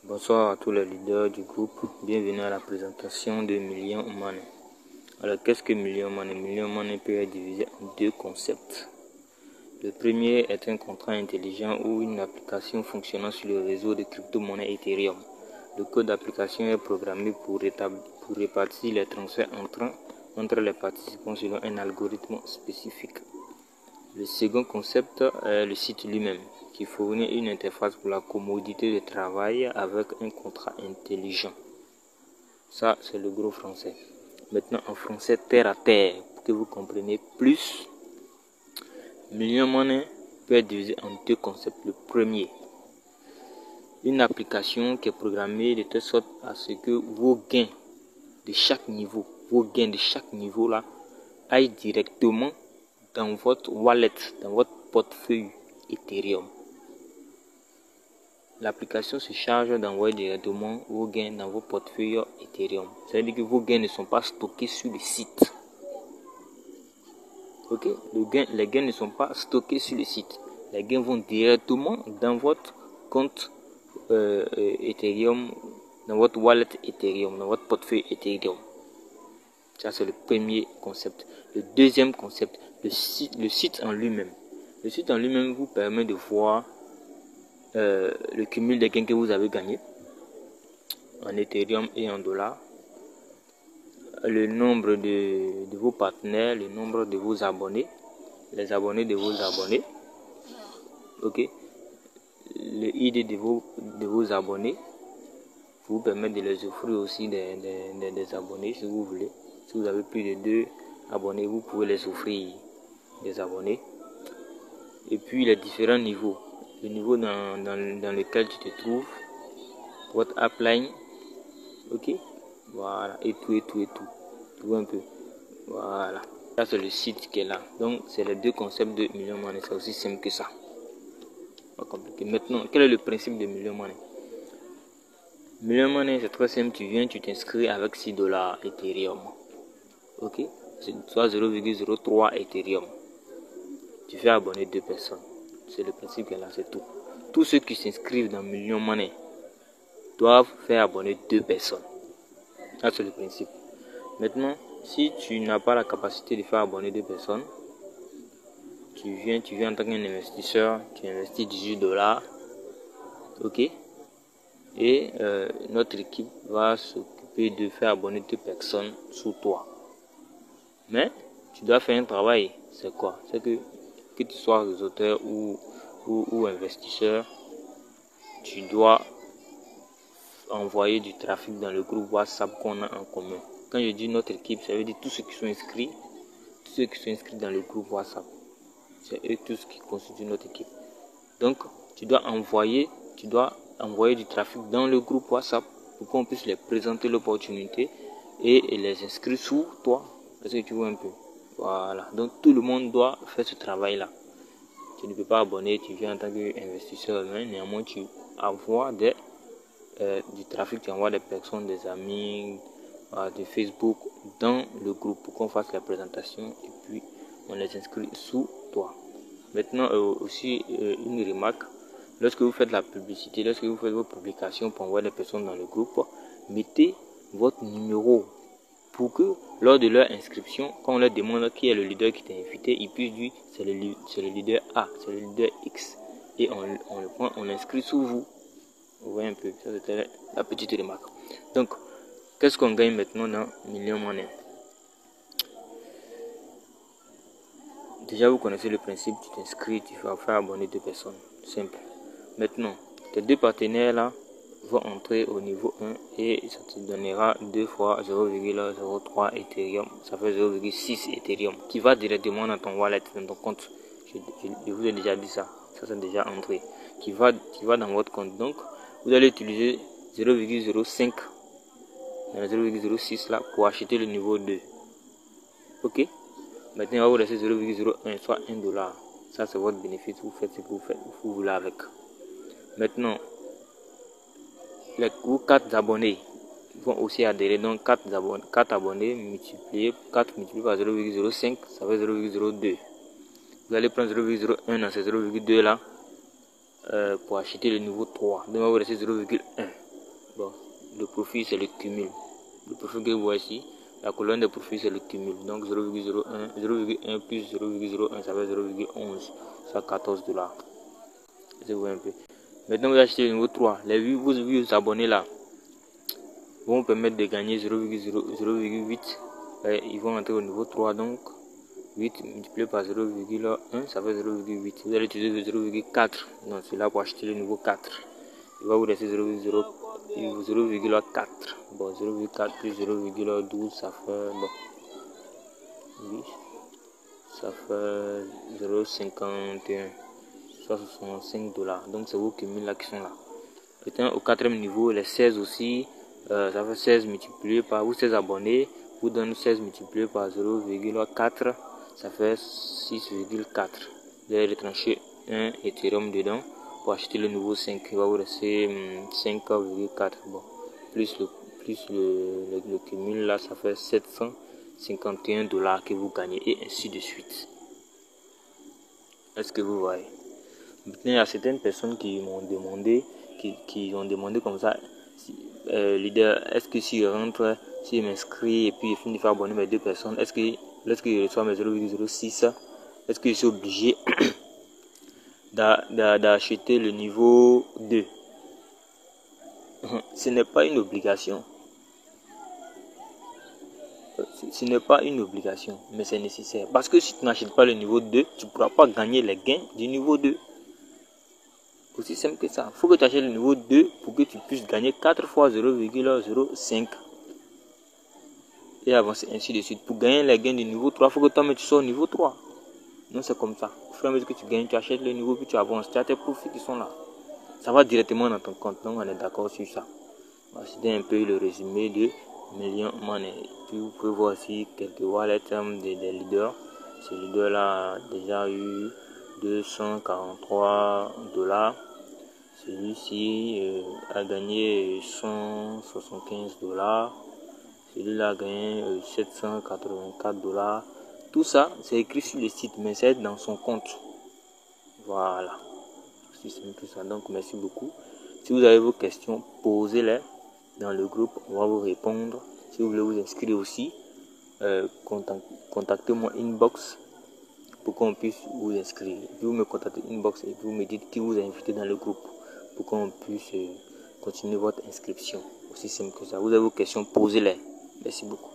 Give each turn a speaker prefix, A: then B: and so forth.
A: Bonsoir à tous les leaders du groupe, bienvenue à la présentation de Million Money. Alors qu'est-ce que Million Money? Million Money peut être divisé en deux concepts. Le premier est un contrat intelligent ou une application fonctionnant sur le réseau de crypto-monnaie Ethereum. Le code d'application est programmé pour répartir les transferts entre les participants selon un algorithme spécifique. Le second concept est le site lui-même, qui fournit une interface pour la commodité de travail avec un contrat intelligent. Ça, c'est le gros français. Maintenant, en français terre à terre, pour que vous compreniez plus, Million Money peut être divisé en deux concepts. Le premier, une application qui est programmée de telle sorte à ce que vos gains de chaque niveau, là, aillent directement dans votre wallet, dans votre portefeuille Ethereum. L'application se charge d'envoyer directement vos gains dans vos portefeuilles Ethereum. Ça veut dire que vos gains ne sont pas stockés sur le site. Ok, les gains ne sont pas stockés sur le site. Les gains vont directement dans votre compte Ethereum, dans votre wallet Ethereum, dans votre portefeuille Ethereum. Ça, c'est le premier concept. Le deuxième concept, le site en lui-même. Le site en lui-même vous permet de voir le cumul des gains que vous avez gagnés en Ethereum et en dollars, le nombre de vos partenaires, le nombre de vos abonnés, les abonnés de vos abonnés, ok, le ID de vos abonnés, vous permet de les offrir aussi des abonnés si vous voulez. Si vous avez plus de 2 abonnés, vous pouvez les offrir des abonnés. Et puis les différents niveaux. Le niveau dans lequel tu te trouves, votre upline, ok, voilà, et tout. Tu vois un peu, voilà. Ça c'est le site qui est là. Donc c'est les deux concepts de Million Money, c'est aussi simple que ça. Pas compliqué. Maintenant, quel est le principe de Million Money? Million Money, c'est très simple, tu t'inscris avec $6 Ethereum. Ok, c'est soit 0,03 Ethereum. Tu fais abonner 2 personnes. C'est le principe qui est là, c'est tout. Tous ceux qui s'inscrivent dans Million Money doivent faire abonner 2 personnes. Ça, c'est le principe. Maintenant, si tu n'as pas la capacité de faire abonner 2 personnes, tu viens en tant qu'investisseur, tu investis $18. Ok. Et notre équipe va s'occuper de faire abonner 2 personnes sous toi. Mais tu dois faire un travail. C'est quoi? C'est que tu sois réseauteur ou investisseur, tu dois envoyer du trafic dans le groupe WhatsApp qu'on a en commun. Quand je dis notre équipe, ça veut dire tous ceux qui sont inscrits, dans le groupe WhatsApp. C'est eux tous qui constituent notre équipe. Donc, tu dois envoyer du trafic dans le groupe WhatsApp pour qu'on puisse les présenter l'opportunité et les inscrire sous toi. Est-ce que tu vois un peu? Voilà. Donc, tout le monde doit faire ce travail-là. Tu ne peux pas abonner, tu viens en tant qu'investisseur, mais néanmoins, tu envoies du trafic, tu envoies des personnes, des amis, de Facebook dans le groupe pour qu'on fasse la présentation et puis on les inscrit sous toi. Maintenant, aussi une remarque, lorsque vous faites la publicité, lorsque vous faites vos publications pour envoyer les personnes dans le groupe, mettez votre numéro pour que lors de leur inscription, quand on leur demande qui est le leader qui t'a invité, ils puissent dire c'est le leader A, c'est le leader X et on le prend, on l'inscrit sous vous. Vous voyez un peu, ça c'était la petite remarque. Donc, qu'est-ce qu'on gagne maintenant dans Million Money? Déjà, vous connaissez le principe, tu t'inscris, tu vas faire abonner 2 personnes. Simple. Maintenant, tes 2 partenaires là vont entrer au niveau 1 et ça te donnera 2 fois 0,03 Ethereum. Ça fait 0,6 Ethereum qui va directement dans ton wallet, dans ton compte. Je vous ai déjà dit ça. Ça c'est déjà entré. Qui va dans votre compte. Donc, vous allez utiliser 0,05 dans 0,06 là pour acheter le niveau 2. Ok? Maintenant, il va vous laisser 0,01, soit $1. Ça, c'est votre bénéfice. Vous faites ce que vous voulez avec. Maintenant, vos 4 abonnés vont aussi adhérer. Donc, 4 abonnés multipliés par 0,05, ça fait 0,02. Vous allez prendre 0,01 dans ces 0,2 là pour acheter le niveau 3. Donc, il va vous laisser 0,1. Bon, le profil c'est le cumul. Le profil que vous voyez ici, la colonne des profils c'est le cumul. Donc 0,01, 0,1 plus 0,01, ça fait 0,11, ça 14 $. Je vois un peu. Maintenant vous achetez le niveau 3. Les vues, vos abonnés là vont vous permettre de gagner 0,8. Ils vont entrer au niveau 3, donc 8 multiplié par 0,1, ça fait 0,8. Vous allez utiliser 0,4. Donc c'est là pour acheter le niveau 4. Il va vous laisser 0,4. Bon, 0,4 plus 0,12, ça fait bon. Oui, ça fait 0,51, soit 65 $. Donc c'est vos cumuls là qui sont là. Maintenant au quatrième niveau, les 16 aussi, ça fait 16 multiplié par vous 16 abonnés, vous donne 16 multiplié par 0,4, ça fait 6,4. Vous allez retrancher un Ethereum dedans pour acheter le nouveau 5. Il va vous rester 5,4. Bon, plus le cumul là, ça fait 751 $ que vous gagnez et ainsi de suite. Est-ce que vous voyez? Maintenant, il y a certaines personnes qui m'ont demandé, qui ont demandé comme ça, leader, est-ce que si je rentre, si je m'inscris et puis je finis de faire abonner mes 2 personnes, est-ce que lorsque je reçois mes 0,06, est-ce que je suis obligé d'acheter le niveau 2? Ce n'est pas une obligation. Ce n'est pas une obligation, mais c'est nécessaire. Parce que si tu n'achètes pas le niveau 2, tu ne pourras pas gagner les gains du niveau 2. Aussi simple que ça. Il faut que tu achètes le niveau 2 pour que tu puisses gagner 4 fois 0,05. Et avancer ainsi de suite. Pour gagner les gains du niveau 3, il faut que toi-même tu sois au niveau 3. Non, c'est comme ça. Au fur et à mesure que tu gagnes, tu achètes le niveau, puis tu avances. Tu as tes profits qui sont là. Ça va directement dans ton compte. Donc on est d'accord sur ça. C'était un peu le résumé de Million Money. Puis vous pouvez voir aussi quelques wallets des leaders. Ce leader là a déjà eu 243 $. Celui-ci a gagné 175 $. Celui-là a gagné 784 $. Tout ça, c'est écrit sur le site, mais c'est dans son compte. Voilà. C'est simple que ça. Donc, merci beaucoup. Si vous avez vos questions, posez-les dans le groupe. On va vous répondre. Si vous voulez vous inscrire aussi, contactez-moi inbox pour qu'on puisse vous inscrire. Vous me contactez inbox et vous me dites qui vous a invité dans le groupe pour qu'on puisse continuer votre inscription. Aussi simple que ça. Vous avez vos questions, posez-les. Merci beaucoup.